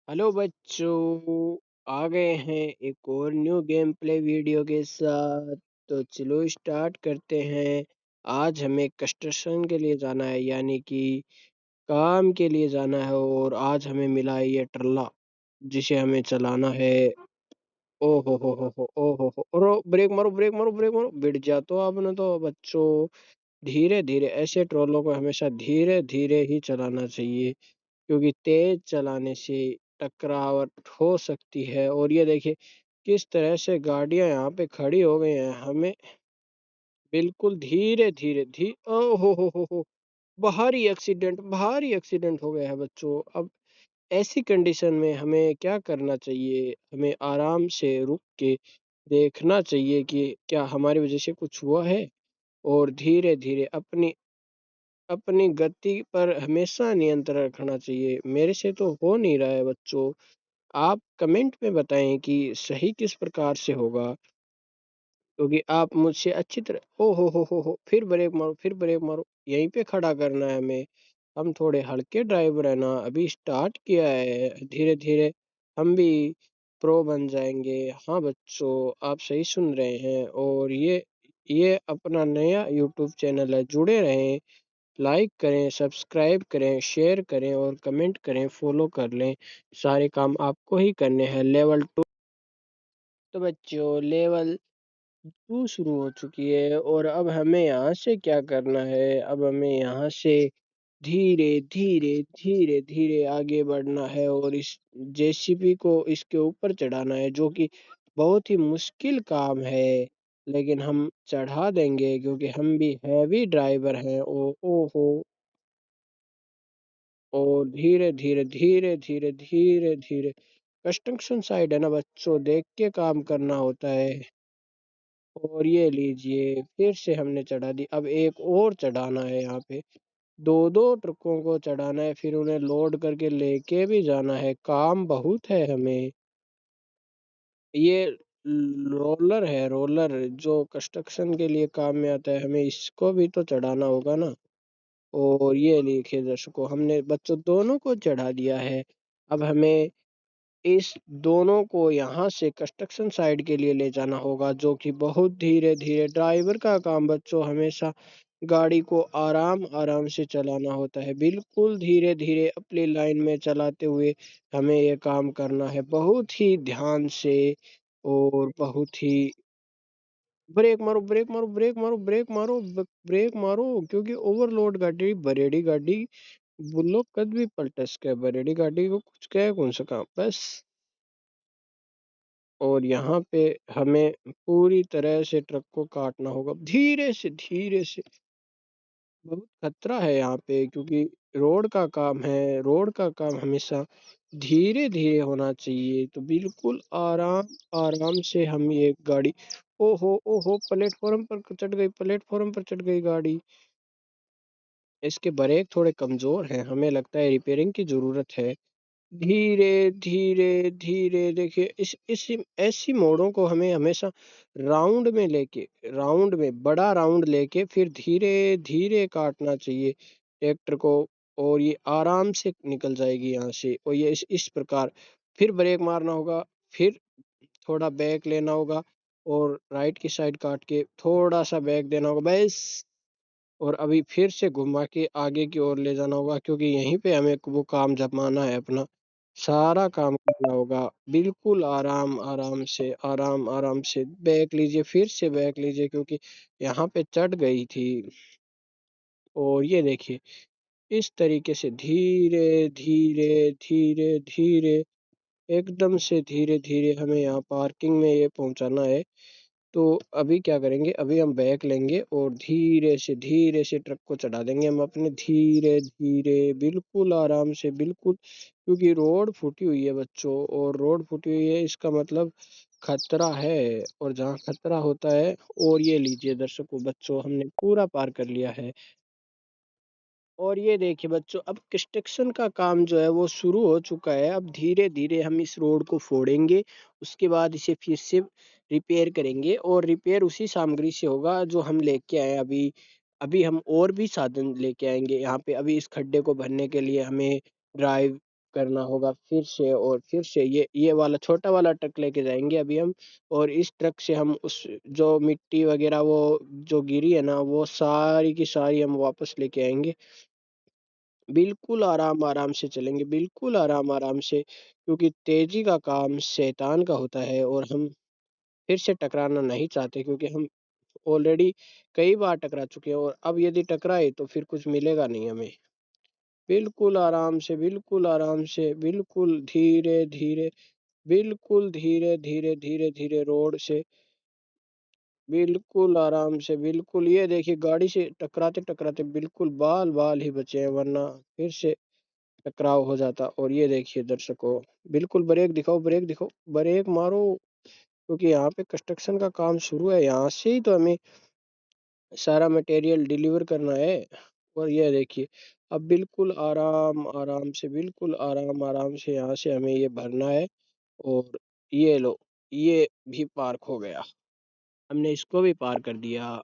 Hello बच्चों, आ गए हैं एक और न्यू गेम प्ले वीडियो के साथ। तो चलो स्टार्ट करते हैं। आज हमें कंस्ट्रक्शन के लिए जाना है, यानी कि काम के लिए जाना है। और आज हमें मिला है ये ट्रला, जिसे हमें चलाना है। ओ हो ओ हो और ब्रेक मारो ब्रेक मारो ब्रेक मारो, बिट जा तो आपने तो बच्चों। धीरे धीरे ऐसे ट्रोलों को हमेशा धीरे धीरे ही चलाना चाहिए, क्योंकि तेज चलाने से टकरावट हो सकती है। और ये देखिए किस तरह से गाड़ियां यहाँ पे खड़ी हो गई हैं। हमें बिल्कुल धीरे धीरे ओ हो, भारी एक्सीडेंट हो गया है बच्चों। अब ऐसी कंडीशन में हमें क्या करना चाहिए? हमें आराम से रुक के देखना चाहिए कि क्या हमारी वजह से कुछ हुआ है, और धीरे धीरे अपनी अपनी गति पर हमेशा नियंत्रण रखना चाहिए। मेरे से तो हो नहीं रहा है बच्चों। आप कमेंट में बताएं कि सही किस प्रकार से होगा, क्योंकि आप मुझसे अच्छी तरह ओ हो, फिर ब्रेक मारो फिर ब्रेक मारो। यहीं पे खड़ा करना है हमें। हम थोड़े हल्के ड्राइवर है ना, अभी स्टार्ट किया है। धीरे धीरे हम भी प्रो बन जाएंगे। हाँ बच्चों, आप सही सुन रहे हैं। और ये अपना नया यूट्यूब चैनल है, जुड़े रहें। लाइक करें, सब्सक्राइब करें, शेयर करें और कमेंट करें, फॉलो कर लें। सारे काम आपको ही करने हैं। लेवल 2, तो बच्चों लेवल 2 शुरू हो चुकी है। और अब हमें यहाँ से क्या करना है? अब हमें यहाँ से धीरे धीरे धीरे धीरे आगे बढ़ना है, और इस जेसीबी को इसके ऊपर चढ़ाना है, जो कि बहुत ही मुश्किल काम है। लेकिन हम चढ़ा देंगे, क्योंकि हम भी हैवी ड्राइवर हैं। ओ हो। और धीरे धीरे धीरे धीरे धीरे धीरे कंस्ट्रक्शन साइट है ना बच्चों, देख के काम करना होता है। और ये लीजिए फिर से हमने चढ़ा दी। अब एक और चढ़ाना है। यहाँ पे दो दो ट्रकों को चढ़ाना है, फिर उन्हें लोड करके लेके भी जाना है। काम बहुत है हमें। ये रोलर है, रोलर जो कंस्ट्रक्शन के लिए काम में आता है, हमें इसको भी तो चढ़ाना होगा ना। और ये देखिए दर्शकों, हमने बच्चों दोनों को चढ़ा दिया है। अब हमें इस दोनों को यहाँ से कंस्ट्रक्शन साइट के लिए ले जाना होगा, जो कि बहुत धीरे धीरे। ड्राइवर का काम बच्चों हमेशा गाड़ी को आराम आराम से चलाना होता है, बिल्कुल धीरे धीरे अपनी लाइन में चलाते हुए हमें ये काम करना है, बहुत ही ध्यान से। और बहुत ही ब्रेक मारो ब्रेक मारो ब्रेक मारो ब्रेक मारो ब्रेक मारो, क्योंकि ओवरलोड गाड़ी बरेड़ी गाड़ी बुल्लो कद भी पलटस के बरेड़ी गाड़ी को कुछ कह कौन सा काम बस। और यहाँ पे हमें पूरी तरह से ट्रक को काटना होगा, धीरे से धीरे से। बहुत खतरा है यहाँ पे, क्योंकि रोड का काम है। रोड का काम हमेशा धीरे धीरे होना चाहिए। तो बिल्कुल आराम आराम से हम ये गाड़ी ओहो प्लेटफॉर्म पर चढ़ गई, प्लेटफॉर्म पर चढ़ गई गाड़ी। इसके ब्रेक थोड़े कमजोर हैं, हमें लगता है रिपेयरिंग की जरूरत है। धीरे धीरे धीरे देखिए, इस ऐसी मोड़ों को हमें हमेशा राउंड में लेके, राउंड में बड़ा राउंड लेके फिर धीरे धीरे काटना चाहिए ट्रैक्टर को। और ये आराम से निकल जाएगी यहाँ से। और ये इस प्रकार फिर ब्रेक मारना होगा, फिर थोड़ा बैक लेना होगा, और राइट की साइड काट के थोड़ा सा बैक देना होगा बस। और अभी फिर से घुमा के आगे की ओर ले जाना होगा, क्योंकि यहीं पे हमें वो काम जमाना है अपना। सारा काम करना होगा बिल्कुल आराम आराम से, आराम आराम से। बैक लीजिए, फिर से बैक लीजिए, क्योंकि यहाँ पे चढ़ गई थी। और ये देखिए इस तरीके से धीरे धीरे धीरे धीरे, एकदम से धीरे धीरे हमें यहाँ पार्किंग में ये पहुंचाना है। तो अभी क्या करेंगे? अभी हम बैक लेंगे और धीरे से ट्रक को चढ़ा देंगे हम अपने, धीरे धीरे बिल्कुल आराम से, बिल्कुल। क्योंकि रोड फूटी हुई है बच्चों, और रोड फूटी हुई है इसका मतलब खतरा है। और जहाँ खतरा होता है, और ये लीजिए दर्शकों बच्चों, हमने पूरा पार कर लिया है। और ये देखिए बच्चों, अब कंस्ट्रक्शन का काम जो है वो शुरू हो चुका है। अब धीरे धीरे हम इस रोड को फोड़ेंगे, उसके बाद इसे फिर से रिपेयर करेंगे। और रिपेयर उसी सामग्री से होगा जो हम लेके आए अभी। अभी हम और भी साधन लेके आएंगे यहाँ पे। अभी इस खड्डे को भरने के लिए हमें ड्राइव करना होगा फिर से, और फिर से ये वाला छोटा वाला ट्रक लेके जाएँगे अभी हम, और इस ट्रक से हम उस जो मिट्टी वग़ैरह वो जो गिरी है ना, वो सारी की सारी हम वापस लेके आएँगे। बिल्कुल आराम-आराम से चलेंगे, बिल्कुल आराम-आराम से, क्योंकि तेज़ी का काम शैतान का होता है और हम फिर से टकराना नहीं चाहते, क्योंकि हम ऑलरेडी कई बार टकरा चुके हैं, और अब यदि टकराए तो फिर कुछ मिलेगा नहीं हमें। बिल्कुल आराम से, बिल्कुल आराम से, बिल्कुल धीरे-धीरे, बिल्कुल धीरे-धीरे, धीरे-धीरे रोड से, बिल्कुल आराम से, बिल्कुल ये देखिए गाड़ी से टकराते-टकराते बिल्कुल बाल-बाल ही बचे हैं, वरना फिर से टकराव हो जाता। और ये देखिए दर्शकों, बिल्कुल ब्रेक दिखाओ, ब्रेक दिखाओ, ब्रेक मारो, क्योंकि यहाँ पे कंस्ट्रक्शन का काम शुरू है, यहाँ से ही तो हमें सारा मटेरियल डिलीवर करना है। और ये देखिए, अब बिल्कुल आराम-आराम से, बिल्कुल आराम-आराम से यहाँ से हमें ये भरना है, और ये लो, ये भी पार्क हो गया। हमने इसको भी पार कर दिया।